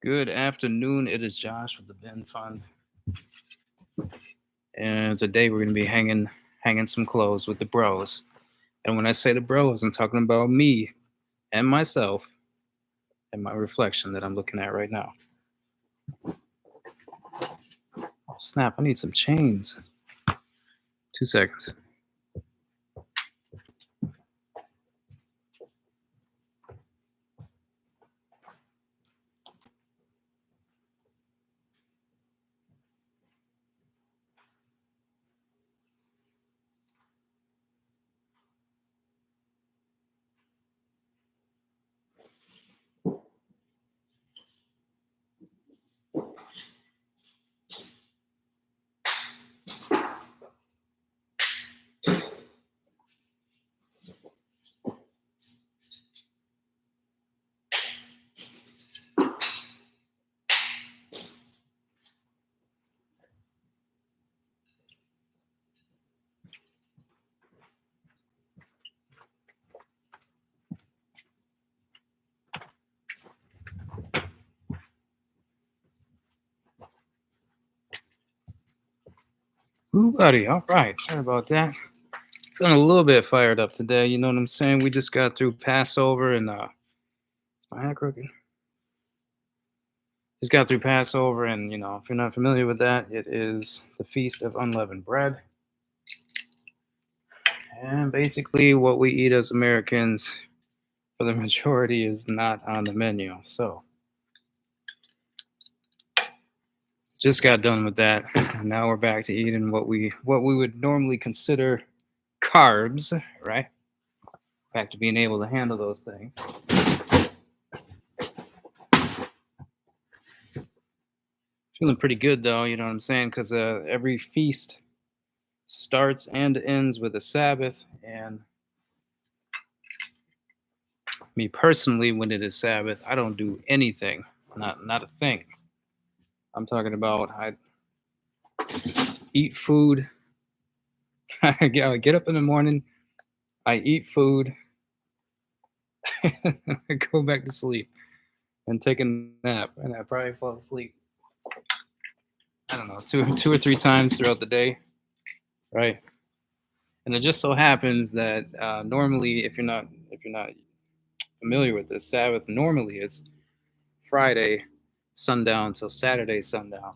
Good afternoon. It is Josh with the Ben Fund, and today we're going to be hanging some clothes with the bros. And when I say the bros, I'm talking about me and myself and my reflection that I'm looking at right now. Oh snap! I need some chains. 2 seconds. Ooh, buddy. All right. Sorry about that. Feeling a little bit fired up today. You know what I'm saying? We just got through Passover and is my hat crooked? Just got through Passover, and if you're not familiar with that, it is the Feast of Unleavened Bread. And basically, what we eat as Americans, for the majority, is not on the menu. So, just got done with that, and now we're back to eating what we would normally consider carbs, right? Back to being able to handle those things. Feeling pretty good though, you know what I'm saying? Because every feast starts and ends with a Sabbath, and me personally, when it is Sabbath, I don't do anything, not a thing. I'm talking about I eat food. I get up in the morning, I eat food, I go back to sleep and take a nap, and I probably fall asleep. I don't know, two or three times throughout the day, right? And it just so happens that normally, if you're not familiar with this, Sabbath normally is Friday sundown till Saturday sundown.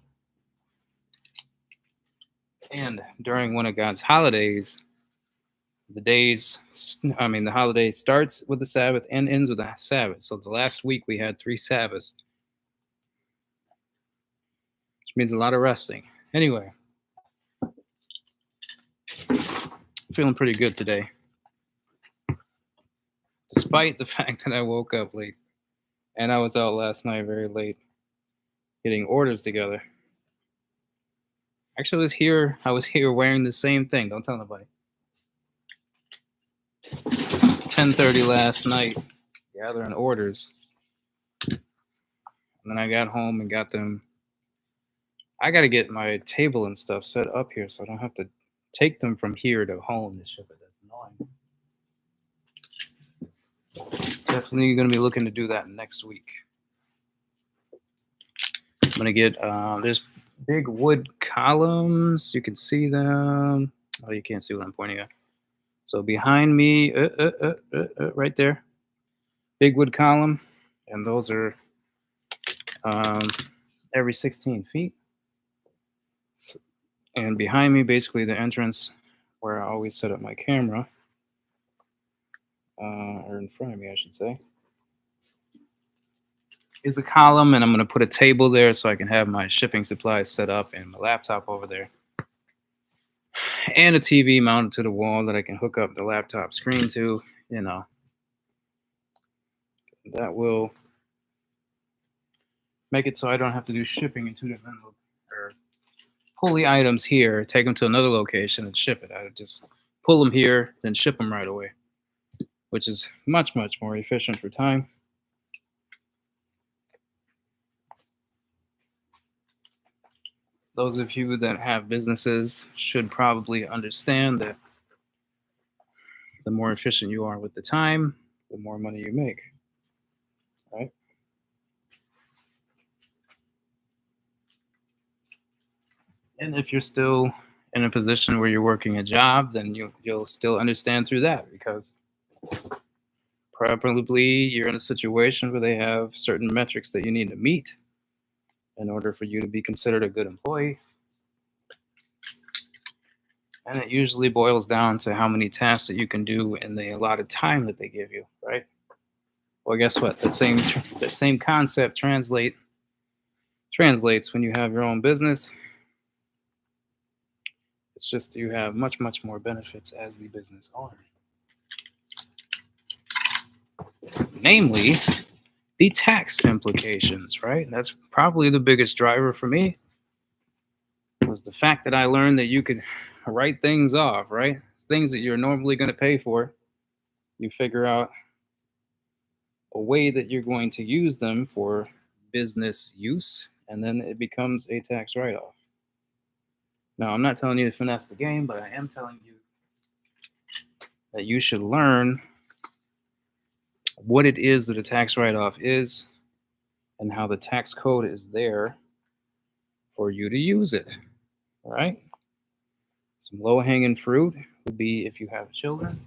And during one of God's holidays, the holiday starts with the Sabbath and ends with the Sabbath. So the last week we had 3 Sabbaths, which means a lot of resting. Anyway, feeling pretty good today, despite the fact that I woke up late and I was out last night very late getting orders together. Actually, I was here wearing the same thing. Don't tell nobody. 10:30 last night, gathering orders. And then I got home and got them. I got to get my table and stuff set up here so I don't have to take them from here to home to ship it. That's annoying. Definitely going to be looking to do that next week. I'm going to get, there's big wood columns. You can see them. Oh, you can't see what I'm pointing at. So behind me, right there, big wood column. And those are every 16 feet. And behind me, basically the entrance where I always set up my camera, or in front of me, I should say, is a column, and I'm going to put a table there so I can have my shipping supplies set up and my laptop over there. And a TV mounted to the wall that I can hook up the laptop screen to, That will make it so I don't have to do shipping in 2 different or pull the items here, take them to another location, and ship it. I would just pull them here, then ship them right away, which is much, much more efficient for time. Those of you that have businesses should probably understand that the more efficient you are with the time, the more money you make, right? And if you're still in a position where you're working a job, then you'll still understand through that because probably you're in a situation where they have certain metrics that you need to meet in order for you to be considered a good employee. And it usually boils down to how many tasks that you can do in the allotted time that they give you, right? Well, guess what? That same concept translates when you have your own business. It's just you have much more benefits as the business owner. Namely, the tax implications, right? That's probably the biggest driver for me was the fact that I learned that you could write things off, right? Things that you're normally going to pay for. You figure out a way that you're going to use them for business use, and then it becomes a tax write off. Now, I'm not telling you to finesse the game, but I am telling you that you should learn what it is that a tax write off is and how the tax code is there for you to use it. All right? Some low hanging fruit would be if you have children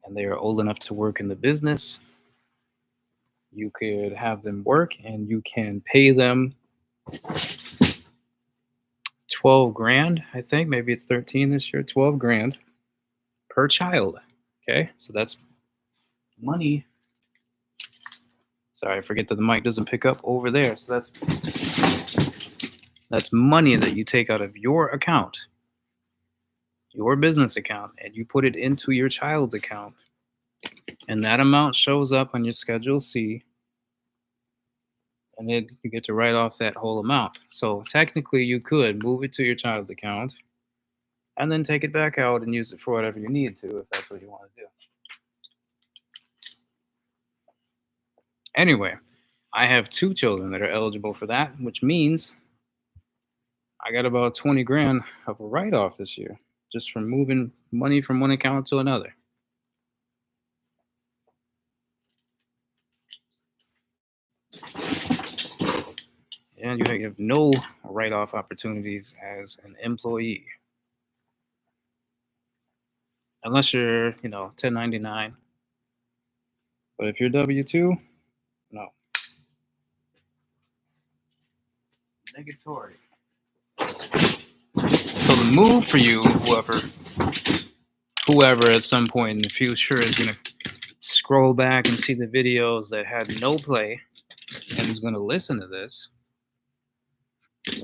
and they are old enough to work in the business, you could have them work and you can pay them 12 grand, I think. Maybe it's 13 this year, 12 grand per child. Okay, so that's money. Sorry, I forget that the mic doesn't pick up over there. So that's money that you take out of your account, your business account, and you put it into your child's account. And that amount shows up on your Schedule C, and then you get to write off that whole amount. So technically, you could move it to your child's account and then take it back out and use it for whatever you need to, if that's what you want to do. Anyway, I have 2 children that are eligible for that, which means I got about 20 grand of a write off this year just from moving money from one account to another. And you have no write off opportunities as an employee. Unless you're, 1099. But if you're W-2, no. Negatory. So the move for you, whoever at some point in the future is going to scroll back and see the videos that had no play and is going to listen to this,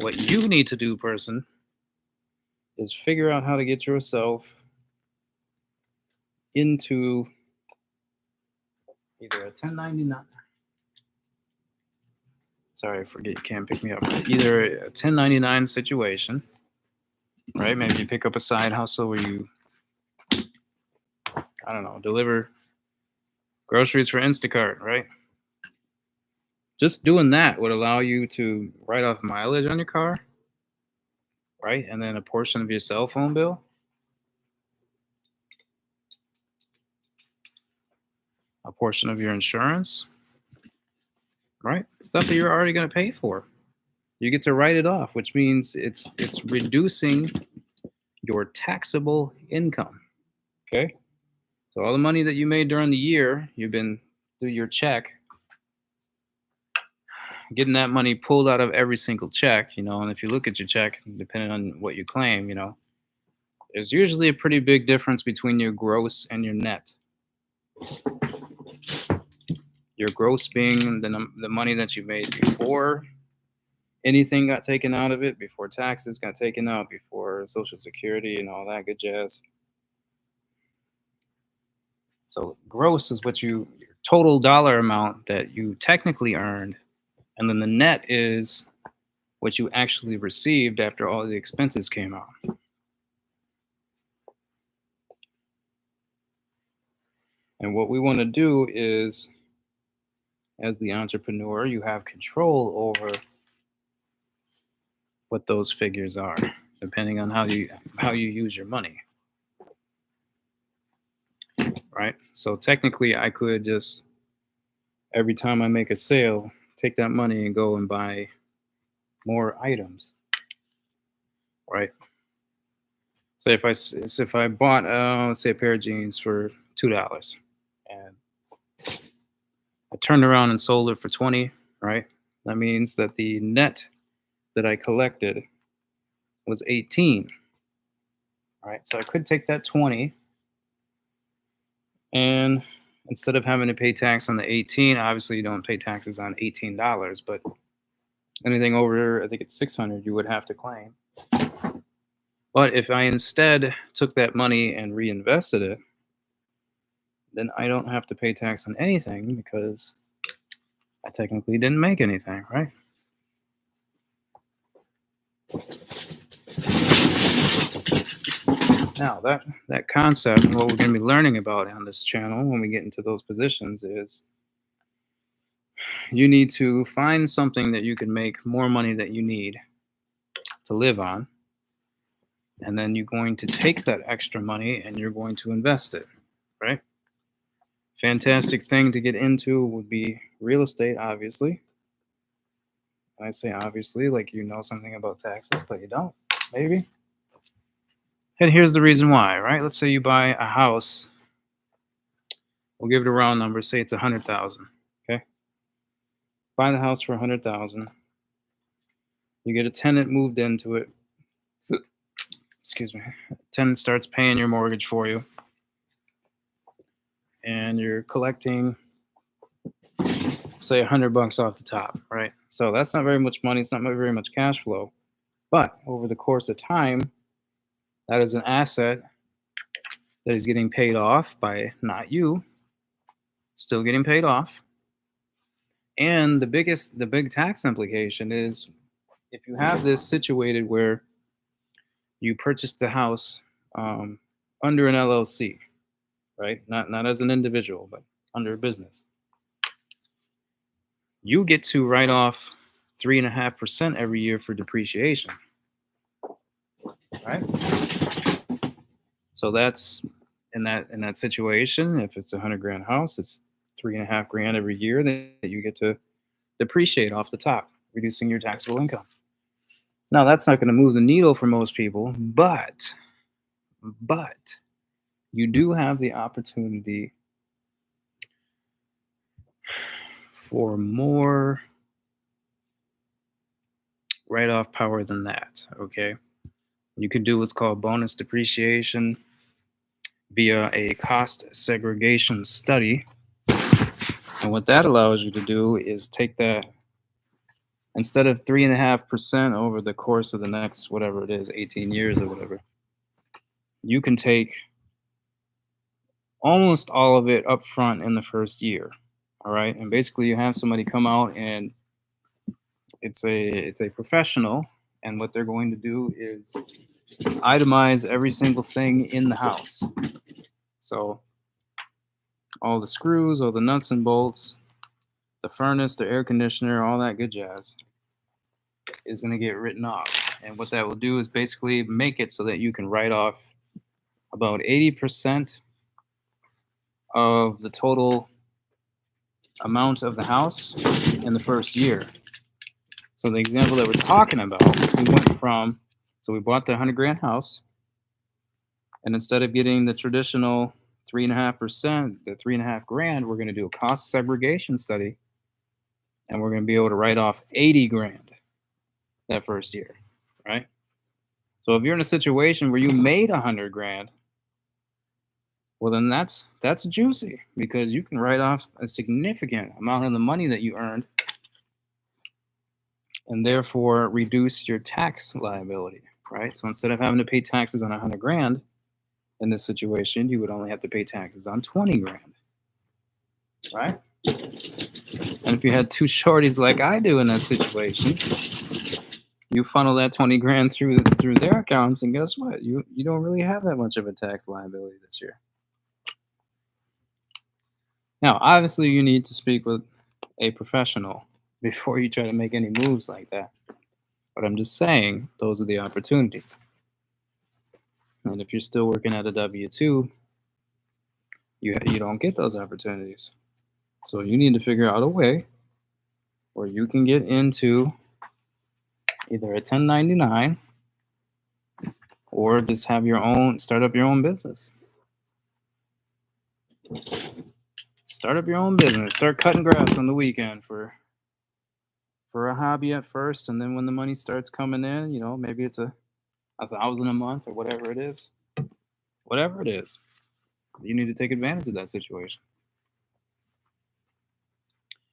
what you need to do, person, is figure out how to get yourself into either a 1099. Sorry, I forget you can't pick me up. Either a 1099 situation, right? Maybe you pick up a side hustle where you, I don't know, deliver groceries for Instacart, right? Just doing that would allow you to write off mileage on your car, right? And then a portion of your cell phone bill. A portion of your insurance, right? Stuff that you're already going to pay for. You get to write it off, which means it's reducing your taxable income. Okay? So all the money that you made during the year, you've been through your check, getting that money pulled out of every single check, and if you look at your check, depending on what you claim, there's usually a pretty big difference between your gross and your net. Your gross being the money that you made before anything got taken out of it, before taxes got taken out, before Social Security and all that good jazz. So gross is your total dollar amount that you technically earned, and then the net is what you actually received after all the expenses came out. And what we want to do is, as the entrepreneur, you have control over what those figures are, depending on how you use your money. Right? So technically I could just, every time I make a sale, take that money and go and buy more items, right? Say if I bought let's say a pair of jeans for $2, and I turned around and sold it for 20, right? That means that the net that I collected was 18, right? So I could take that 20, and instead of having to pay tax on the 18, obviously you don't pay taxes on $18, but anything over, I think it's 600, you would have to claim. But if I instead took that money and reinvested it, then I don't have to pay tax on anything because I technically didn't make anything, right? Now that concept, what we're going to be learning about on this channel when we get into those positions is you need to find something that you can make more money that you need to live on, and then you're going to take that extra money and you're going to invest it, right? Fantastic thing to get into would be real estate, obviously. I say obviously like you know something about taxes, but you don't, maybe. And here's the reason why, right? Let's say you buy a house. We'll give it a round number. Say it's 100,000. Okay. Buy the house for 100,000. You get a tenant moved into it. Excuse me. Tenant starts paying your mortgage for you, and you're collecting, say, $100 off the top, right? So that's not very much money. It's not very much cash flow, but over the course of time, that is an asset that is getting paid off by not you, still getting paid off. And the big tax implication is if you have this situated where you purchased the house under an LLC, right? Not as an individual, but under a business. You get to write off 3.5% every year for depreciation, right? So that's in that situation. If it's $100,000 house, it's 3.5 grand every year that you get to depreciate off the top, reducing your taxable income. Now that's not going to move the needle for most people, but you do have the opportunity for more write-off power than that. Okay, you can do what's called bonus depreciation via a cost segregation study. And what that allows you to do is take that, instead of 3.5% over the course of the next, whatever it is, 18 years or whatever, you can take almost all of it up front in the first year. All right. And basically you have somebody come out, and it's a professional, and what they're going to do is itemize every single thing in the house. So all the screws, all the nuts and bolts, the furnace, the air conditioner, all that good jazz is going to get written off. And what that will do is basically make it so that you can write off about 80% of the total amount of the house in the first year. So the example that we're talking about, we went from, so we bought the $100,000 house, and instead of getting the traditional 3.5%, the 3.5 grand, we're going to do a cost segregation study, and we're going to be able to write off 80 grand that first year, right? So if you're in a situation where you made 100 grand, well, then that's juicy, because you can write off a significant amount of the money that you earned, and therefore reduce your tax liability, right? So instead of having to pay taxes on 100 grand in this situation, you would only have to pay taxes on 20 grand, right? And if you had two shorties like I do in that situation, you funnel that 20 grand through their accounts, and guess what? You don't really have that much of a tax liability this year. Now, obviously, you need to speak with a professional before you try to make any moves like that. But I'm just saying, those are the opportunities. And if you're still working at a W-2, you don't get those opportunities. So you need to figure out a way where you can get into either a 1099 or just have your own, start up your own business. Start up your own business. Start cutting grass on the weekend for a hobby at first, and then when the money starts coming in, maybe it's $1,000 a month or whatever it is. Whatever it is, you need to take advantage of that situation.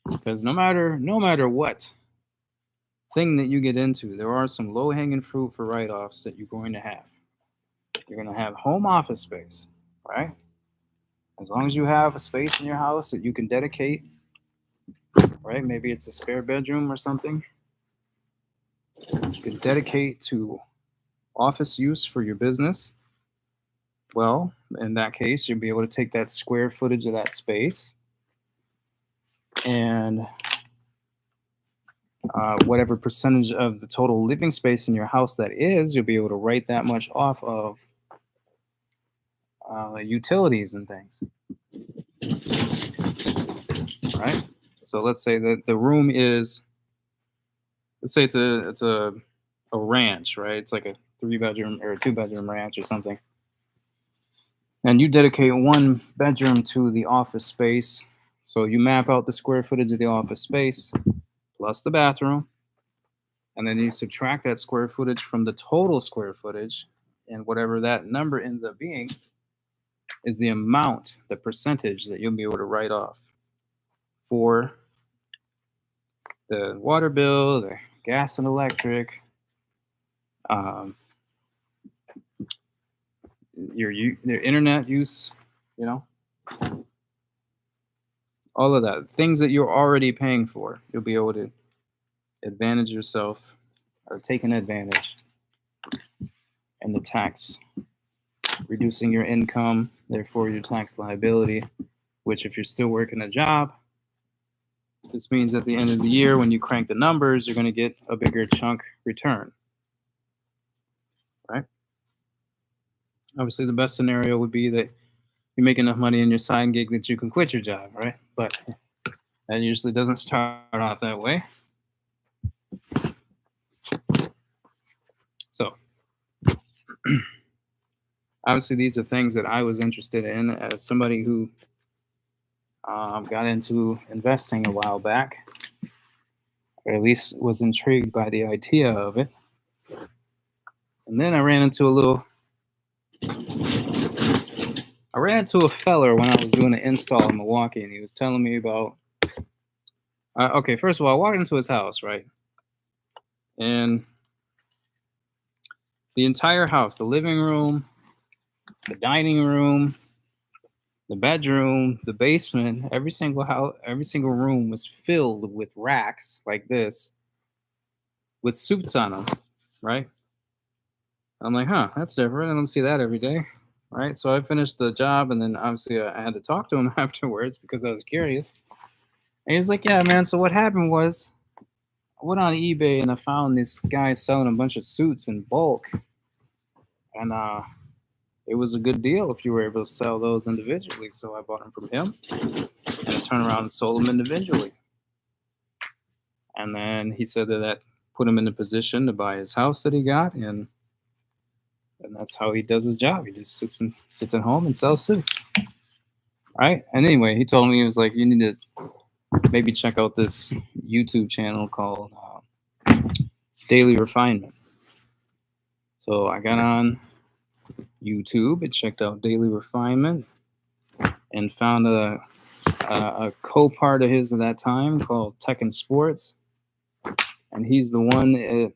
Because no matter what thing that you get into, there are some low-hanging fruit for write-offs that you're going to have. You're going to have home office space, right? As long as you have a space in your house that you can dedicate, right? Maybe it's a spare bedroom or something. You can dedicate to office use for your business. Well, in that case, you'll be able to take that square footage of that space and whatever percentage of the total living space in your house that is, you'll be able to write that much off of utilities and things. Right? So let's say that the room is, let's say it's a ranch, right? It's like a 3-bedroom or a 2-bedroom ranch or something. And you dedicate 1 bedroom to the office space. So you map out the square footage of the office space plus the bathroom. And then you subtract that square footage from the total square footage. And whatever that number ends up being is the amount, the percentage that you'll be able to write off for the water bill, the gas and electric, your internet use, all of that. Things that you're already paying for, you'll be able to advantage yourself or take an advantage in the tax, reducing your income, therefore your tax liability, which if you're still working a job, this means at the end of the year, when you crank the numbers, you're going to get a bigger chunk return, right? Obviously, the best scenario would be that you make enough money in your side gig that you can quit your job, right? But that usually doesn't start off that way. So, obviously, these are things that I was interested in as somebody who got into investing a while back, or at least was intrigued by the idea of it. And then I ran into a feller when I was doing an install in Milwaukee, and he was telling me about, okay, first of all, I walked into his house, right? And the entire house, the living room, the dining room, the bedroom, the basement, every single room was filled with racks like this with suits on them, right? I'm like, that's different. I don't see that every day, right? So I finished the job, and then obviously I had to talk to him afterwards because I was curious. And he was like, yeah, man, so what happened was I went on eBay and I found this guy selling a bunch of suits in bulk. And it was a good deal if you were able to sell those individually. So I bought them from him, and I turned around and sold them individually. And then he said that put him in a position to buy his house that he got, and that's how he does his job. He just sits at home and sells suits, right? And anyway, he told me, he was like, you need to maybe check out this YouTube channel called Daily Refinement. So I got on YouTube and checked out Daily Refinement and found a co-part of his at that time called Tech and Sports. And he's the one that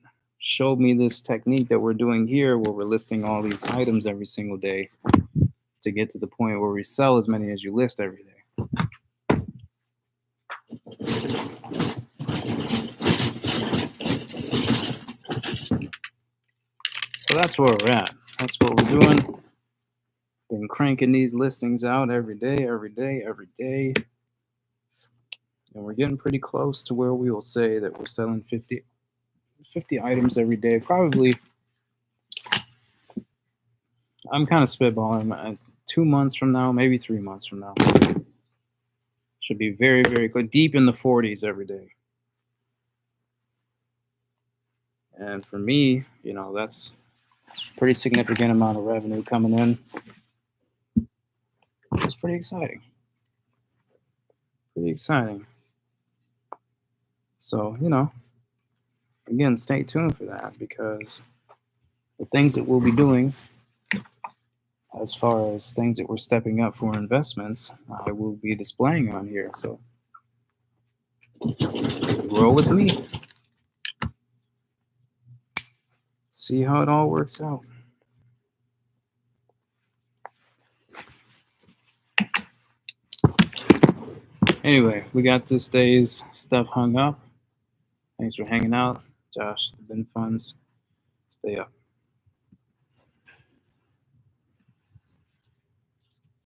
showed me this technique that we're doing here, where we're listing all these items every single day to get to the point where we sell as many as you list every day. So that's where we're at. That's what we're doing. Been cranking these listings out every day. And we're getting pretty close to where we will say that we're selling 50 items every day. Probably, I'm kind of spitballing, 2 months from now, maybe 3 months from now. Should be very, very good. Deep in the 40s every day. And for me, you know, that's a pretty significant amount of revenue coming in. It's pretty exciting. Pretty exciting. So, you know, again, stay tuned for that, because the things that we'll be doing, as far as things that we're stepping up for investments, I will be displaying on here. So roll with me. See how it all works out. Anyway, we got this day's stuff hung up. Thanks for hanging out. Josh, the bin funds. Stay up.